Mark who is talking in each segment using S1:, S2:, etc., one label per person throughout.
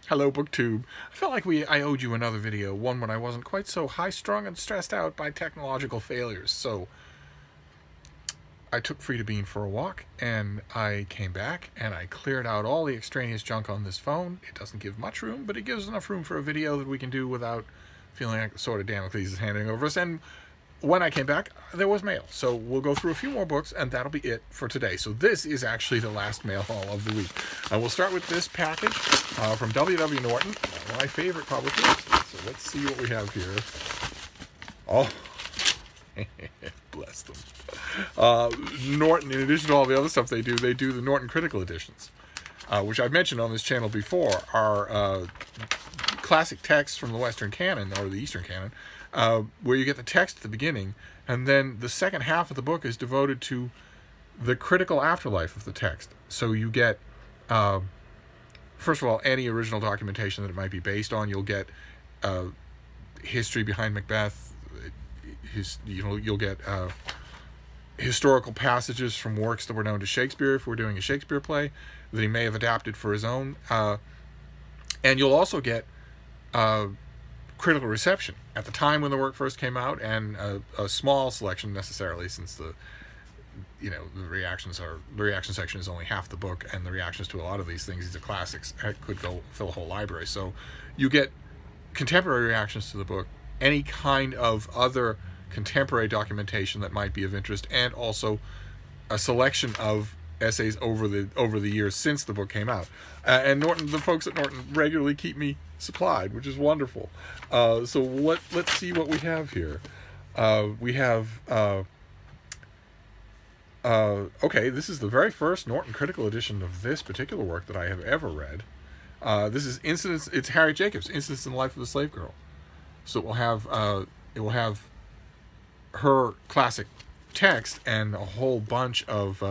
S1: Hello, BookTube. I felt like I owed you another video, one when I wasn't quite so high-strung and stressed out by technological failures. So I took Frida Bean for a walk, and I came back, and I cleared out all the extraneous junk on this phone. It doesn't give much room, but it gives enough room for a video that we can do without feeling like the sword of Damocles is handing over us. And when I came back, there was mail. So we'll go through a few more books, and that'll be it for today. So this is actually the last mail haul of the week. We'll start with this package from W.W. Norton, my favorite publisher. So let's see what we have here. Oh, bless them. Norton, in addition to all the other stuff they do the Norton Critical Editions, which I've mentioned on this channel before, are classic texts from the Western canon, or the Eastern canon, where you get the text at the beginning, and then the second half of the book is devoted to the critical afterlife of the text. So you get, first of all, any original documentation that it might be based on. You'll get history behind Macbeth. You'll get historical passages from works that were known to Shakespeare, if we're doing a Shakespeare play, that he may have adapted for his own. And you'll also get critical reception at the time when the work first came out, and a small selection necessarily, since the reaction section is only half the book, and the reactions to a lot of these are classics, could go fill a whole library. So you get contemporary reactions to the book, any kind of other contemporary documentation that might be of interest, and also a selection of essays over the years since the book came out. And the folks at Norton regularly keep me supplied, which is wonderful. So let's see what we have here. We have okay, this is the very first Norton Critical Edition of this particular work that I have ever read. This is it's Harriet Jacobs, Incidents in the Life of the Slave Girl. So it will have her classic text and a whole bunch of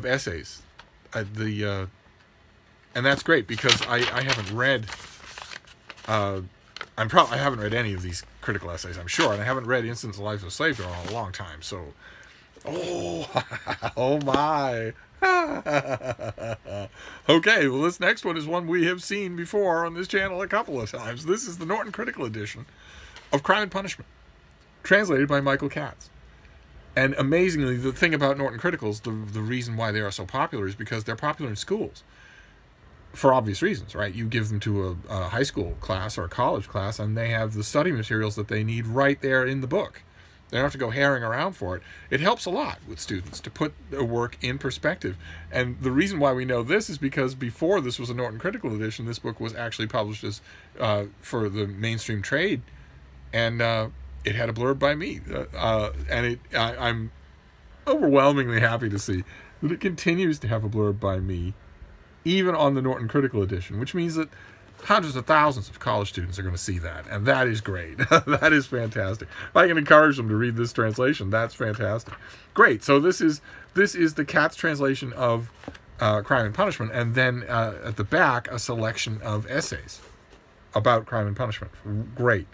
S1: essays. And that's great, because I haven't read I haven't read any of these critical essays, I'm sure, and I haven't read Incidents in the Life of a Slave Girl in a long time. So, oh my. Okay, well, this next one is one we have seen before on this channel a couple of times. This is the Norton Critical Edition of Crime and Punishment, translated by Michael Katz. And amazingly, the thing about Norton Criticals, the reason why they are so popular, is because they're popular in schools. For obvious reasons, right? You give them to a high school class or a college class, and they have the study materials that they need right there in the book. They don't have to go herring around for it. It helps a lot with students to put a work in perspective. And the reason why we know this is because before this was a Norton Critical Edition, this book was actually published as for the mainstream trade, and it had a blurb by me. And I'm overwhelmingly happy to see that it continues to have a blurb by me, even on the Norton Critical Edition, which means that hundreds of thousands of college students are going to see that, and that is great. That is fantastic. If I can encourage them to read this translation, that's fantastic. Great. So this is the Katz translation of Crime and Punishment, and then at the back, a selection of essays about Crime and Punishment. Great.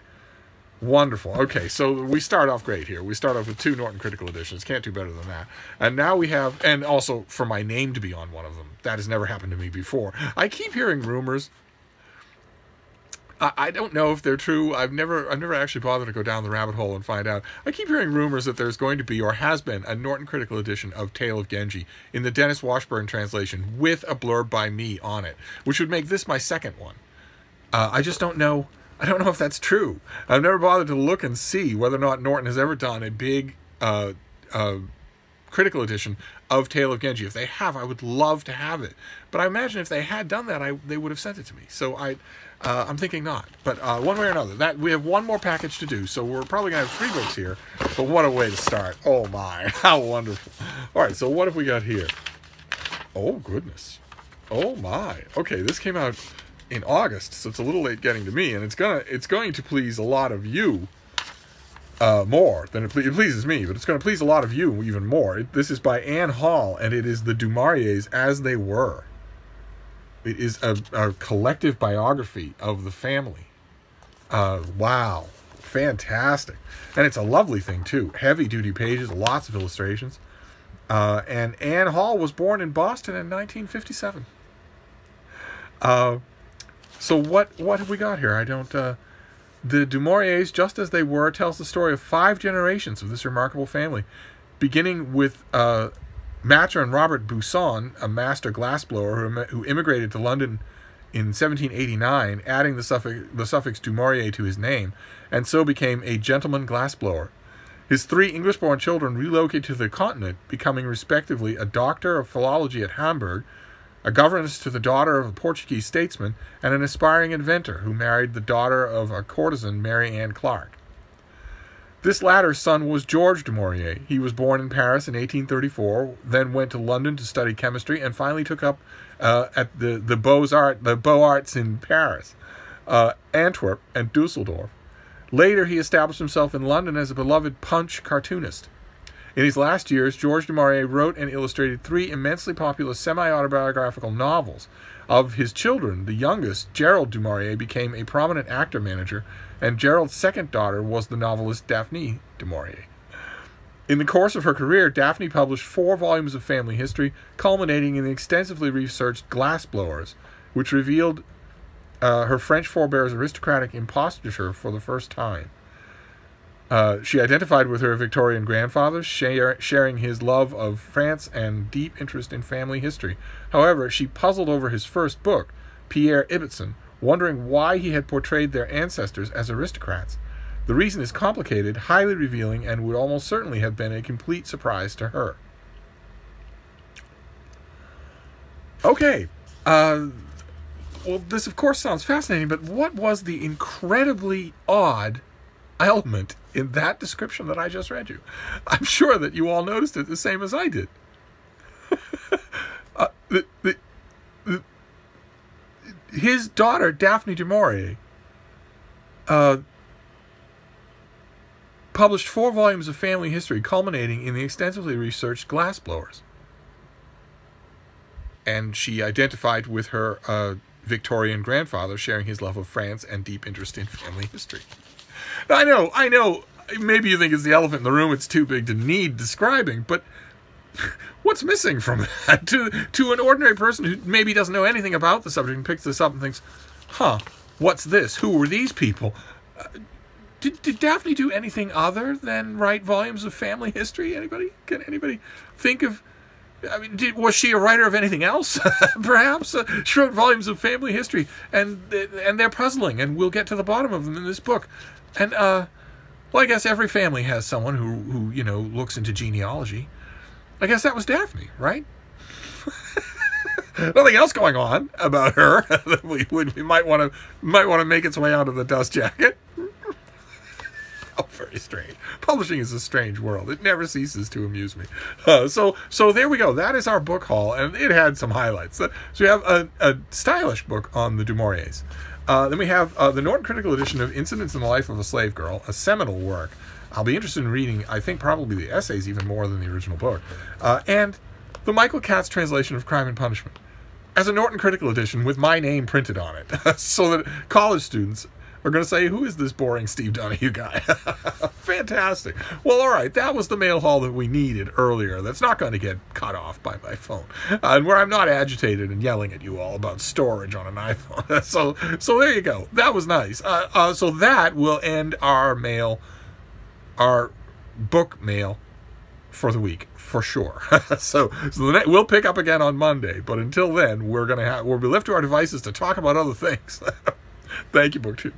S1: Wonderful. Okay, so we start off great here. We start off with 2 Norton Critical Editions. Can't do better than that. And now we have, and also for my name to be on one of them. That has never happened to me before. I keep hearing rumors. I don't know if they're true. I've never actually bothered to go down the rabbit hole and find out. I keep hearing rumors that there's going to be, or has been, a Norton Critical Edition of Tale of Genji in the Dennis Washburn translation with a blurb by me on it, which would make this my second one. I just don't know. I don't know if that's true. I've never bothered to look and see whether or not Norton has ever done a big critical edition of Tale of Genji. If they have, I would love to have it. But I imagine if they had done that, they would have sent it to me. So I'm thinking not. But one way or another, we have one more package to do. So we're probably going to have 3 books here. But what a way to start. Oh my, how wonderful. All right, so what have we got here? Oh, goodness. Oh my. Okay, this came out in August, so it's a little late getting to me, and it's going to please a lot of you more than it pleases me, but it's going to please a lot of you even more. This is by Anne Hall, and it is the Du Mauriers As They Were. It is a collective biography of the family. Wow, fantastic. And it's a lovely thing too. Heavy duty pages, lots of illustrations. And Anne Hall was born in Boston in 1957. So what have we got here? I don't. The Du Mauriers, just as they were, tells the story of 5 generations of this remarkable family, beginning with Matron Robert Buisson, a master glassblower who immigrated to London in 1789, adding the suffix Du Maurier to his name, and so became a gentleman glassblower. His 3 English-born children relocated to the continent, becoming respectively a doctor of philology at Hamburg, a governess to the daughter of a Portuguese statesman, and an aspiring inventor who married the daughter of a courtesan, Mary Ann Clark. This latter son was George du Maurier. He was born in Paris in 1834, then went to London to study chemistry, and finally took up at the Beaux-Arts in Paris, Antwerp, and Dusseldorf. Later, he established himself in London as a beloved Punch cartoonist. In his last years, George du Maurier wrote and illustrated 3 immensely popular semi-autobiographical novels. Of his children, the youngest, Gerald du Maurier, became a prominent actor-manager, and Gerald's second daughter was the novelist Daphne du Maurier. In the course of her career, Daphne published 4 volumes of family history, culminating in the extensively researched Glassblowers, which revealed her French forebears' aristocratic imposture for the first time. She identified with her Victorian grandfather, sharing his love of France and deep interest in family history. However, she puzzled over his first book, Pierre Ibbotson, wondering why he had portrayed their ancestors as aristocrats. The reason is complicated, highly revealing, and would almost certainly have been a complete surprise to her. Okay. Well, this of course sounds fascinating, but what was the incredibly odd element in that description that I just read you? I'm sure that you all noticed it the same as I did. His daughter, Daphne du Maurier, published 4 volumes of family history, culminating in the extensively researched Glassblowers. And she identified with her Victorian grandfather, sharing his love of France and deep interest in family history. I know, maybe you think it's the elephant in the room, it's too big to need describing, but what's missing from that? To an ordinary person who maybe doesn't know anything about the subject and picks this up and thinks, what's this? Who were these people? Did Daphne do anything other than write volumes of family history? Anybody? Can anybody think of... I mean, was she a writer of anything else? Perhaps she wrote volumes of family history, and they're puzzling, and we'll get to the bottom of them in this book. And well, I guess every family has someone who looks into genealogy. I guess that was Daphne, right? Nothing else going on about her that we might want to make its way out of the dust jacket. Oh, very strange. Publishing is a strange world. It never ceases to amuse me. So there we go. That is our book haul, and it had some highlights. So we have a stylish book on the Du Mauriers. Then we have the Norton Critical Edition of Incidents in the Life of a Slave Girl, a seminal work. I'll be interested in reading, I think, probably the essays even more than the original book. And the Michael Katz translation of Crime and Punishment as a Norton Critical Edition with my name printed on it, so that college students are going to say, who is this boring Steve Donahue guy? Fantastic. Well, all right, that was the mail haul that we needed earlier. That's not going to get cut off by my phone, and where I'm not agitated and yelling at you all about storage on an iPhone. So there you go. That was nice. So that will end our book mail for the week, for sure. so we'll pick up again on Monday, but until then, we'll be left to our devices to talk about other things. Thank you, BookTube.